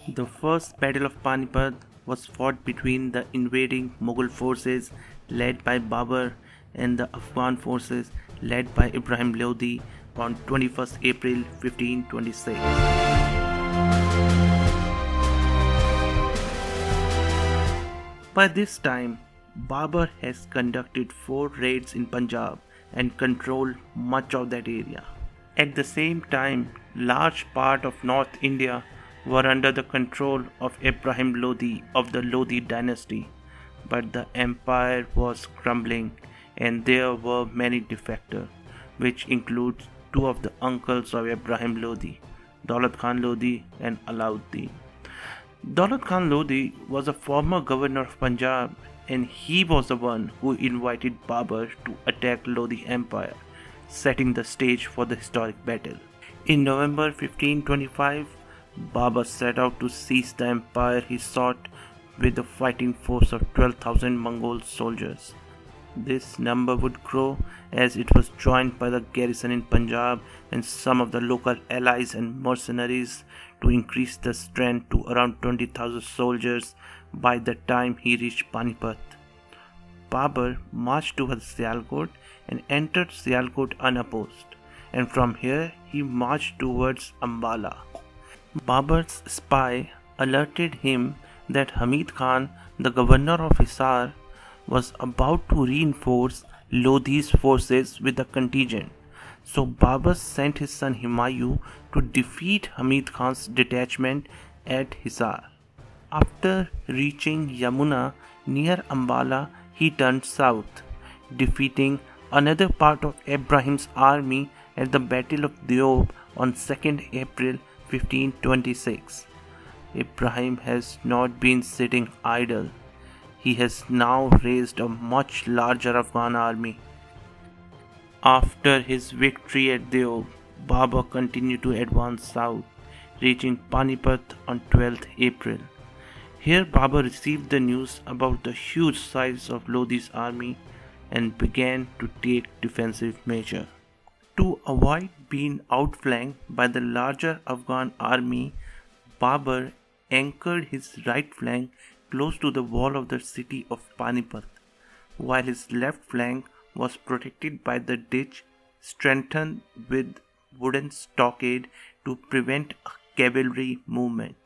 The first Battle of Panipat was fought between the invading Mughal forces led by Babur and the Afghan forces led by Ibrahim Lodi on 21st April 1526. By this time, Babur has conducted 4 raids in Punjab and controlled much of that area. At the same time, large part of North India were under the control of Ibrahim Lodi of the Lodi dynasty, but the empire was crumbling and there were many defectors, which includes 2 of the uncles of Ibrahim Lodi, Daulat Khan Lodi and Alauddin. Daulat Khan Lodi was a former governor of Punjab, and he was the one who invited Babur to attack Lodi Empire, setting the stage for the historic battle. In November 1525, Babur set out to seize the empire he sought with a fighting force of 12,000 Mongol soldiers. This number would grow as it was joined by the garrison in Punjab and some of the local allies and mercenaries to increase the strength to around 20,000 soldiers by the time he reached Panipat. Babur marched towards Sialkot and entered Sialkot unopposed, and from here he marched towards Ambala. Babur's spy alerted him that Hamid Khan, the governor of Hisar, was about to reinforce Lodi's forces with a contingent, so Babur sent his son Humayun to defeat Hamid Khan's detachment at Hisar. After reaching Yamuna near Ambala, he turned south, defeating another part of Ibrahim's army at the Battle of Deob on 2nd April 1526. Ibrahim has not been sitting idle. He has now raised a much larger Afghan army. After his victory at Deob, Babur continued to advance south, reaching Panipat on 12th April. Here Babur received the news about the huge size of Lodi's army and began to take defensive measures. To avoid being outflanked by the larger Afghan army, Babur anchored his right flank close to the wall of the city of Panipat, while his left flank was protected by the ditch strengthened with wooden stockade to prevent a cavalry movement.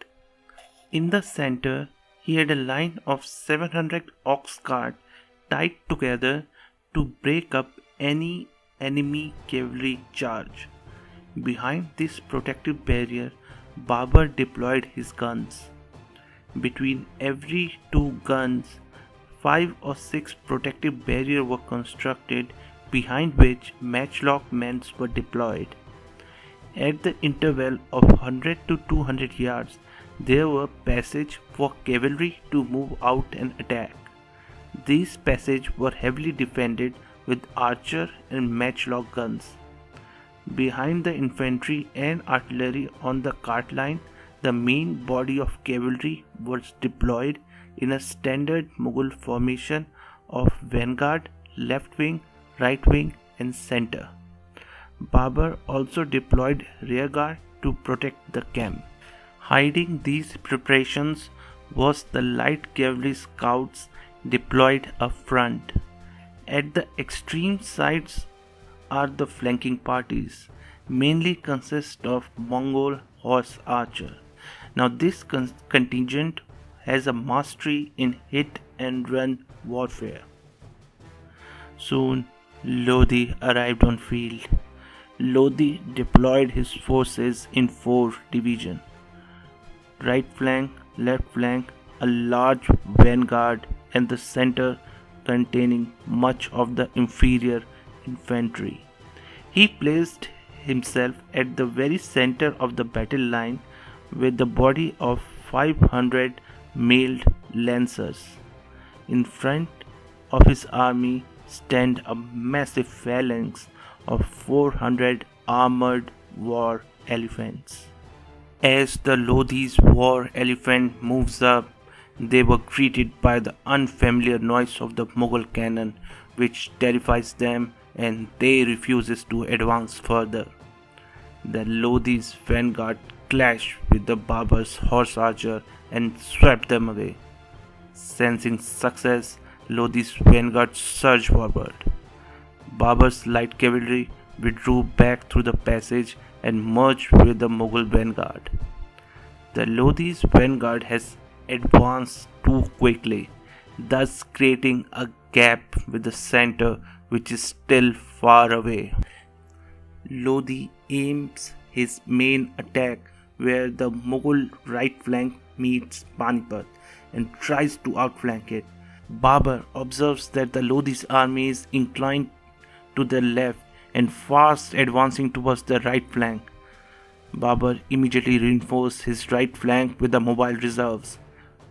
In the center, he had a line of 700 ox carts tied together to break up any enemy cavalry charge. Behind this protective barrier, Babur deployed his guns. Between every 2 guns, 5 or 6 protective barriers were constructed, behind which matchlock men were deployed. At the interval of 100 to 200 yards, there were passages for cavalry to move out and attack. These passages were heavily defended with archer and matchlock guns. Behind the infantry and artillery on the cart line, the main body of cavalry was deployed in a standard Mughal formation of vanguard, left wing, right wing, and center. Babur also deployed rearguard to protect the camp. Hiding these preparations was the light cavalry scouts deployed up front. At the extreme sides are the flanking parties, mainly consist of Mongol horse archer. Now this contingent has a mastery in hit and run warfare. Soon Lodi arrived on field. Lodi deployed his forces in 4 divisions. Right flank, left flank, a large vanguard, and the center containing much of the inferior infantry. He placed himself at the very center of the battle line with the body of 500 mailed lancers. In front of his army stand a massive phalanx of 400 armored war elephants. As the Lodi's war elephant moves up, they were greeted by the unfamiliar noise of the Mughal cannon, which terrifies them and they refuses to advance further. The Lodi's vanguard clashed with the Babur's horse archer and swept them away. Sensing success, Lodi's vanguard surged forward. Babur's light cavalry withdrew back through the passage and merged with the Mughal vanguard. The Lodi's vanguard has advanced too quickly, thus creating a gap with the center which is still far away. Lodi aims his main attack where the Mughal right flank meets Panipat and tries to outflank it. Babur observes that the Lodi's army is inclined to the left and fast advancing towards the right flank. Babur immediately reinforced his right flank with the mobile reserves.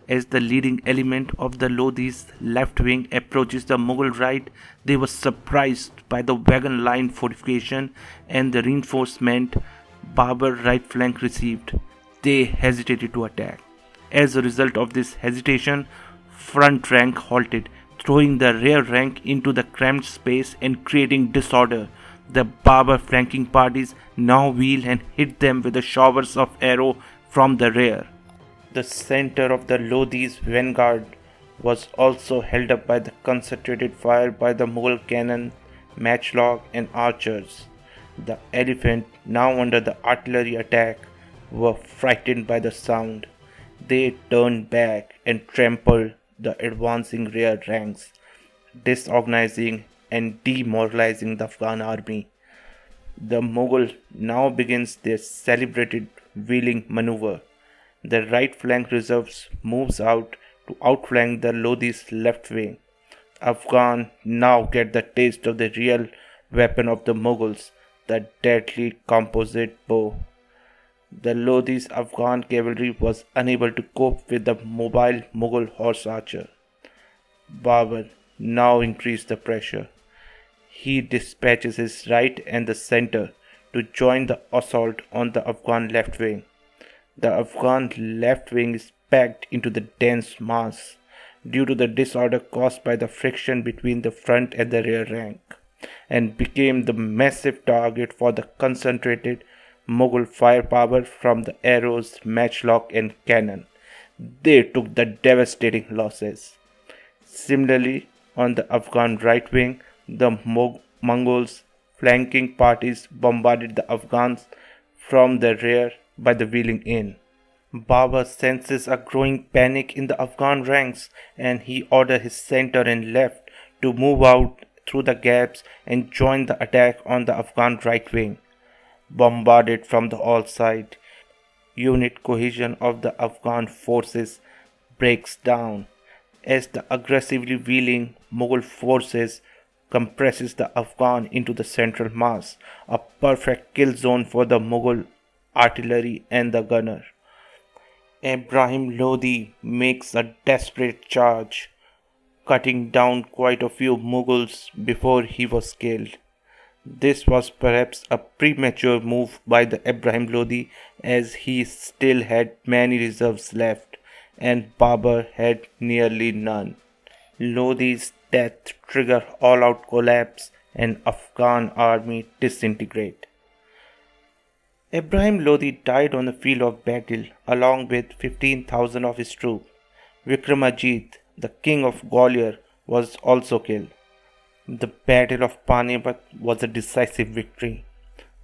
As the leading element of the Lodi's left wing approaches the Mughal right, they were surprised by the wagon line fortification and the reinforcement Babur's right flank received. They hesitated to attack. As a result of this hesitation, front rank halted, throwing the rear rank into the cramped space and creating disorder. The Babur flanking parties now wheeled and hit them with the showers of arrows from the rear. The center of the Lodi's vanguard was also held up by the concentrated fire by the Mughal cannon, matchlock and archers. The elephant, now under the artillery attack, were frightened by the sound. They turned back and trampled the advancing rear ranks, disorganizing and demoralizing the Afghan army. The Mughal now begins their celebrated wheeling maneuver. The right flank reserves moves out to outflank the Lodi's left wing. Afghan now get the taste of the real weapon of the Mughals, the deadly composite bow. The Lodi's Afghan cavalry was unable to cope with the mobile Mughal horse archer. Babur now increased the pressure. He dispatches his right and the center to join the assault on the Afghan left wing. The Afghan left wing is packed into the dense mass due to the disorder caused by the friction between the front and the rear rank, and became the massive target for the concentrated Mughal firepower from the arrows, matchlock and cannon. They took the devastating losses. Similarly, on the Afghan right wing, the Mongols flanking parties bombarded the Afghans from the rear by the wheeling in. Babur senses a growing panic in the Afghan ranks and he orders his center and left to move out through the gaps and join the attack on the Afghan right wing. Bombarded from the all sides, unit cohesion of the Afghan forces breaks down as the aggressively wheeling Mughal forces compresses the Afghan into the central mass, a perfect kill zone for the Mughal artillery and the gunner. IBRAHIM Lodi makes a desperate charge, cutting down quite a few Mughals before he was killed. This was perhaps a premature move by the IBRAHIM Lodi as he still had many reserves left and Babur had nearly none. Lodi's death triggered all-out collapse and Afghan army disintegrate. IBRAHIM Lodi died on the field of battle along with 15,000 of his troops. Vikramajit, the king of Gwalior, was also killed. The Battle of Panipat was a decisive victory,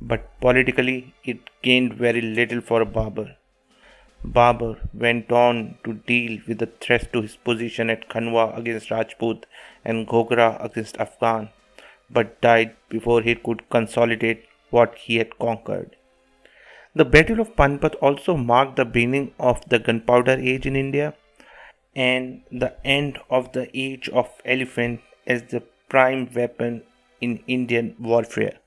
but politically it gained very little for Babur. Babur went on to deal with the threats to his position at Khanwa against Rajput and Ghogra against Afghan, but died before he could consolidate what he had conquered. The Battle of Panipat also marked the beginning of the gunpowder age in India and the end of the age of elephant as the prime weapon in Indian warfare.